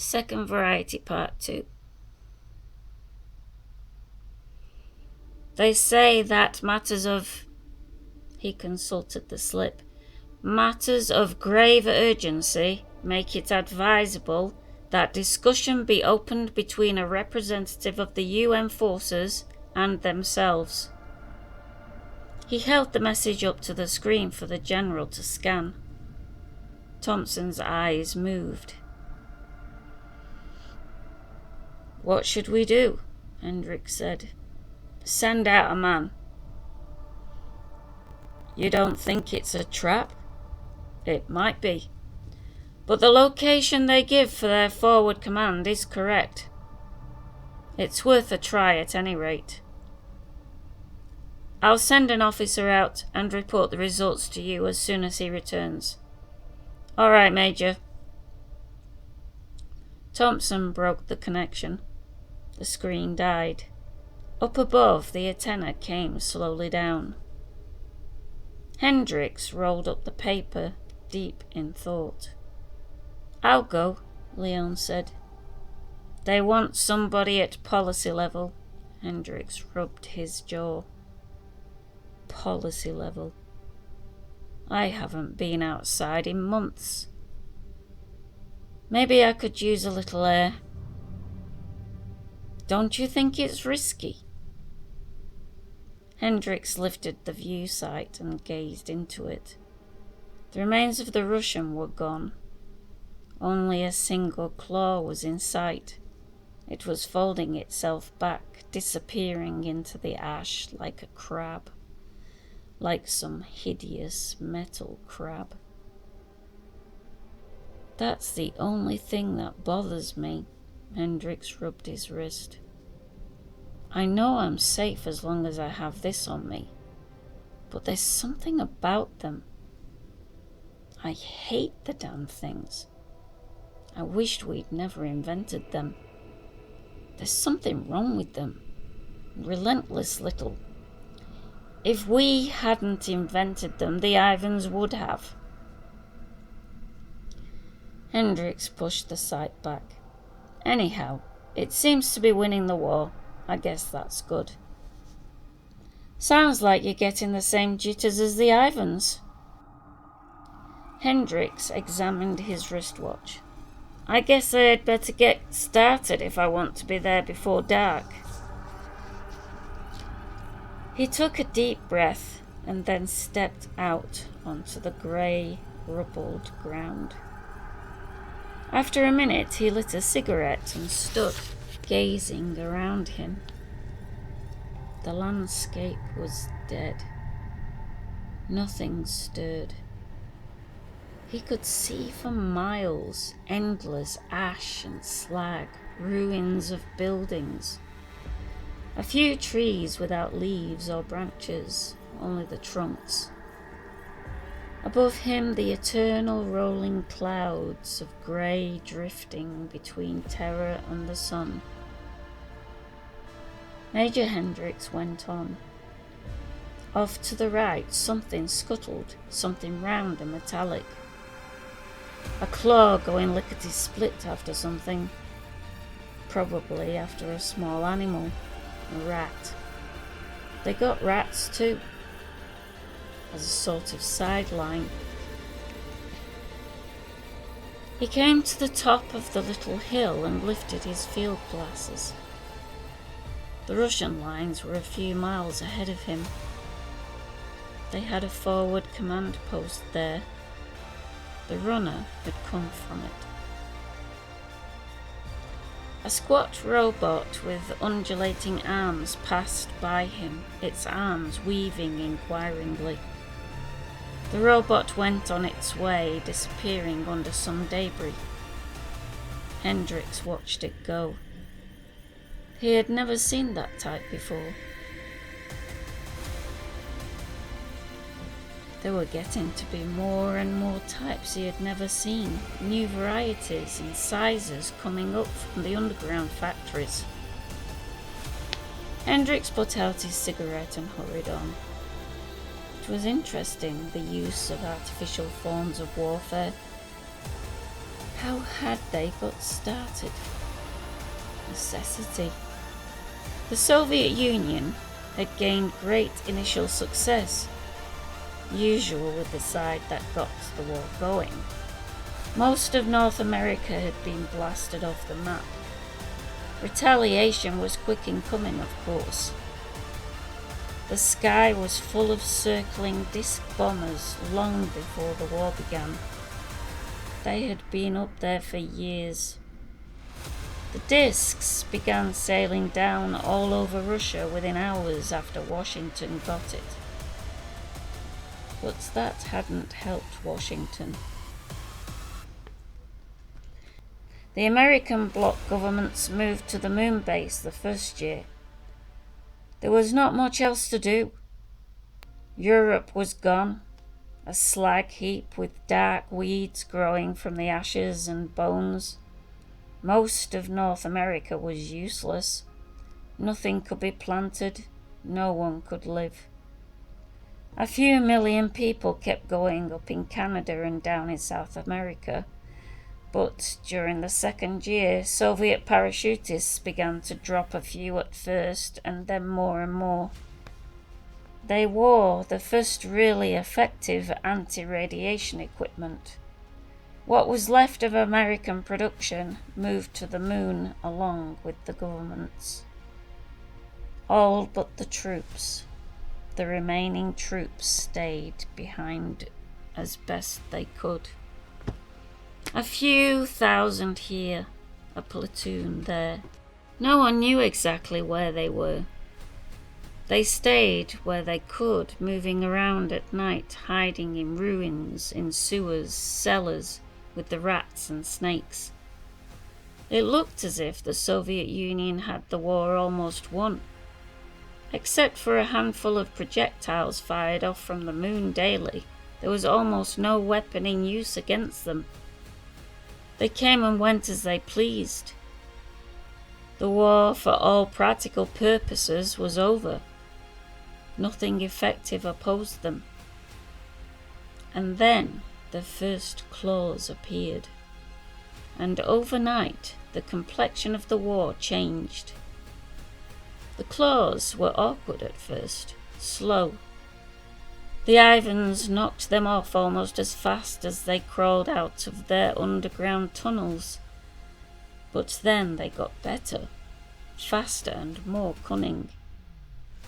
Second Variety Part 2. They say that matters of... He consulted the slip. Matters of grave urgency make it advisable that discussion be opened between a representative of the UN forces and themselves. He held the message up to the screen for the general to scan. Thompson's eyes moved. What should we do? Hendricks said. Send out a man. You don't think it's a trap? It might be. But the location they give for their forward command is correct. It's worth a try at any rate. I'll send an officer out and report the results to you as soon as he returns. All right, Major. Thompson broke the connection. The screen died. Up above, the antenna came slowly down. Hendricks rolled up the paper, deep in thought. I'll go, Leone said. They want somebody at policy level. Hendricks rubbed his jaw. Policy level. I haven't been outside in months. Maybe I could use a little air. Don't you think it's risky? Hendricks lifted the view sight and gazed into it. The remains of the Russian were gone. Only a single claw was in sight. It was folding itself back, disappearing into the ash like a crab. Like some hideous metal crab. That's the only thing that bothers me. Hendricks rubbed his wrist. I know I'm safe as long as I have this on me, but there's something about them. I hate the damn things. I wished we'd never invented them. There's something wrong with them. Relentless little. If we hadn't invented them, the Ivans would have. Hendricks pushed the sight back. Anyhow, it seems to be winning the war. I guess that's good. Sounds like you're getting the same jitters as the Ivans. Hendricks examined his wristwatch. I guess I'd better get started if I want to be there before dark. He took a deep breath and then stepped out onto the grey, rubbled ground. After a minute, he lit a cigarette and stood, gazing around him. The landscape was dead. Nothing stirred. He could see for miles endless ash and slag, ruins of buildings. A few trees without leaves or branches, only the trunks. Above him, the eternal rolling clouds of grey drifting between terror and the sun. Major Hendricks went on. Off to the right, something scuttled, something round and metallic. A claw going lickety-split after something. Probably after a small animal. A rat. They got rats too. As a sort of sideline. He came to the top of the little hill and lifted his field glasses. The Russian lines were a few miles ahead of him. They had a forward command post there. The runner had come from it. A squat robot with undulating arms passed by him, its arms weaving inquiringly. The robot went on its way, disappearing under some debris. Hendricks watched it go. He had never seen that type before. There were getting to be more and more types he had never seen, new varieties and sizes coming up from the underground factories. Hendricks put out his cigarette and hurried on. It was interesting, the use of artificial forms of warfare. How had they got started? Necessity. The Soviet Union had gained great initial success, usual with the side that got the war going. Most of North America had been blasted off the map. Retaliation was quick in coming, of course. The sky was full of circling disc bombers long before the war began. They had been up there for years. The discs began sailing down all over Russia within hours after Washington got it. But that hadn't helped Washington. The American bloc governments moved to the moon base the first year. There was not much else to do. Europe was gone, a slag heap with dark weeds growing from the ashes and bones. Most of North America was useless. Nothing could be planted, no one could live. A few million people kept going up in Canada and down in South America. But during the second year, Soviet parachutists began to drop a few at first, and then more and more. They wore the first really effective anti-radiation equipment. What was left of American production moved to the moon along with the governments. All but the troops. The remaining troops stayed behind as best they could. A few thousand here, a platoon there. No one knew exactly where they were. They stayed where they could, moving around at night, hiding in ruins, in sewers, cellars, with the rats and snakes. It looked as if the Soviet Union had the war almost won. Except for a handful of projectiles fired off from the moon daily, there was almost no weapon in use against them. They came and went as they pleased. The war, for all practical purposes, was over. Nothing effective opposed them. And then the first claws appeared. And overnight, the complexion of the war changed. The claws were awkward at first, slow. The Ivans knocked them off almost as fast as they crawled out of their underground tunnels. But then they got better, faster and more cunning.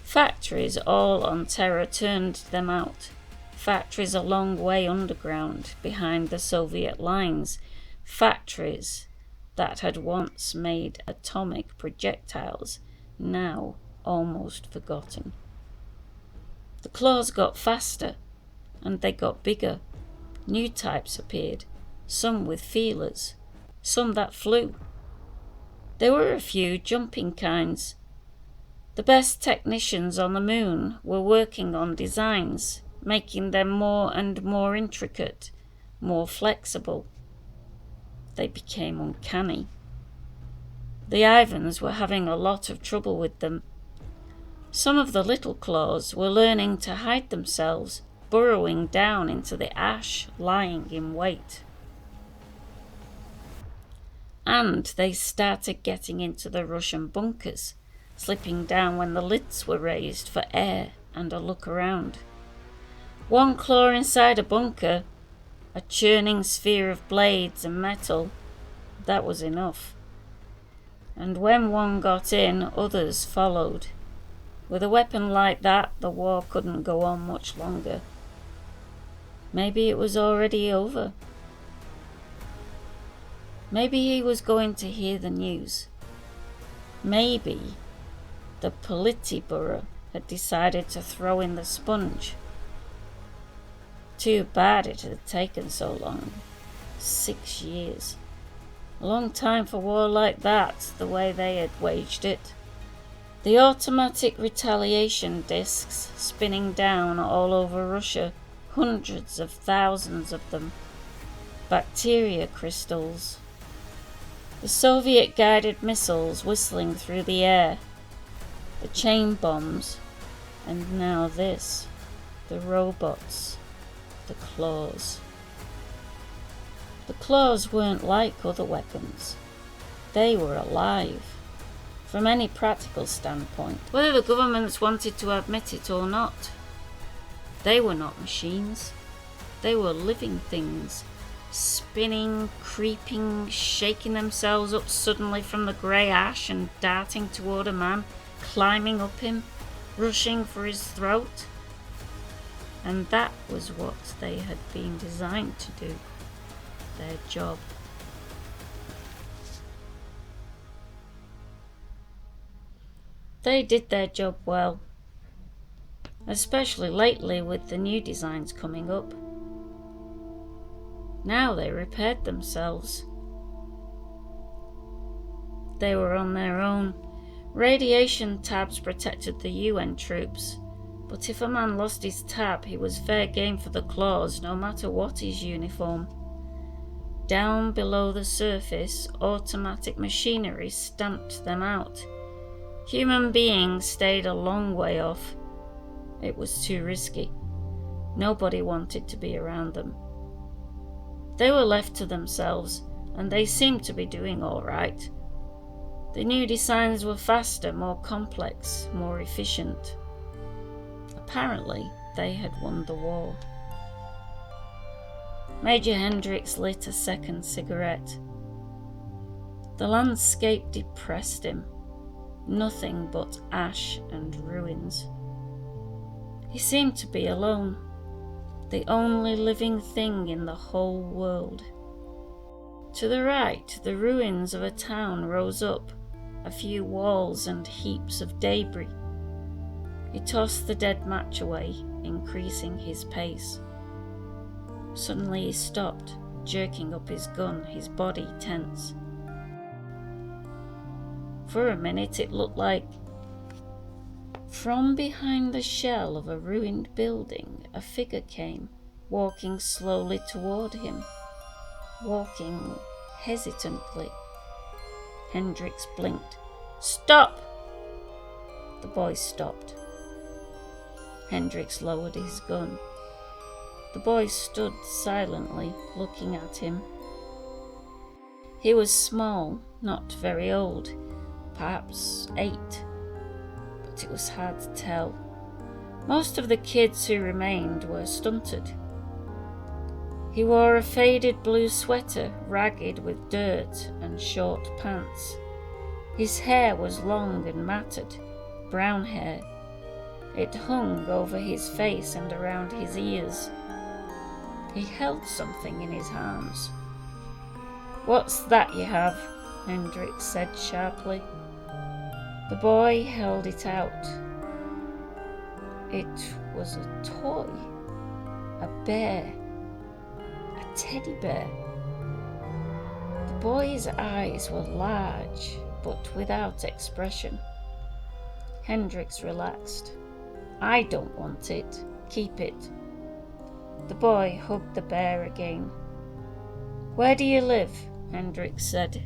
Factories all on Terra turned them out. Factories a long way underground, behind the Soviet lines. Factories that had once made atomic projectiles, now almost forgotten. The claws got faster, and they got bigger. New types appeared, some with feelers, some that flew. There were a few jumping kinds. The best technicians on the moon were working on designs, making them more and more intricate, more flexible. They became uncanny. The Ivans were having a lot of trouble with them. Some of the little claws were learning to hide themselves, burrowing down into the ash, lying in wait. And they started getting into the Russian bunkers, slipping down when the lids were raised for air and a look around. One claw inside a bunker, a churning sphere of blades and metal, that was enough. And when one got in, others followed. With a weapon like that, the war couldn't go on much longer. Maybe it was already over. Maybe he was going to hear the news. Maybe the Politburo had decided to throw in the sponge. Too bad it had taken so long. 6 years. A long time for war like that, the way they had waged it. The automatic retaliation discs spinning down all over Russia, hundreds of thousands of them. Bacteria crystals. The Soviet guided missiles whistling through the air. The chain bombs. And now this. The robots. The claws. The claws weren't like other weapons. They were alive, from any practical standpoint, whether the governments wanted to admit it or not. They were not machines. They were living things, spinning, creeping, shaking themselves up suddenly from the grey ash and darting toward a man, climbing up him, rushing for his throat. And that was what they had been designed to do, their job. They did their job well, especially lately with the new designs coming up. Now they repaired themselves. They were on their own. Radiation tabs protected the UN troops, but if a man lost his tab, he was fair game for the claws, no matter what his uniform. Down below the surface, automatic machinery stamped them out. Human beings stayed a long way off. It was too risky. Nobody wanted to be around them. They were left to themselves, and they seemed to be doing all right. The new designs were faster, more complex, more efficient. Apparently, they had won the war. Major Hendricks lit a second cigarette. The landscape depressed him. Nothing but ash and ruins. He seemed to be alone, the only living thing in the whole world. To the right, the ruins of a town rose up, a few walls and heaps of debris. He tossed the dead match away, increasing his pace. Suddenly he stopped, jerking up his gun, his body tense. For a minute it looked like, from behind the shell of a ruined building, a figure came, walking slowly toward him, walking hesitantly. Hendricks blinked. "Stop!" The boy stopped. Hendricks lowered his gun. The boy stood silently, looking at him. He was small, not very old, perhaps 8, but it was hard to tell. Most of the kids who remained were stunted. He wore a faded blue sweater, ragged with dirt, and short pants. His hair was long and matted, brown hair. It hung over his face and around his ears. He held something in his arms. "What's that you have?" Hendricks said sharply. The boy held it out. It was a toy, a bear, a teddy bear. The boy's eyes were large, but without expression. Hendricks relaxed. "I don't want it. Keep it." The boy hugged the bear again. "Where do you live?" Hendricks said.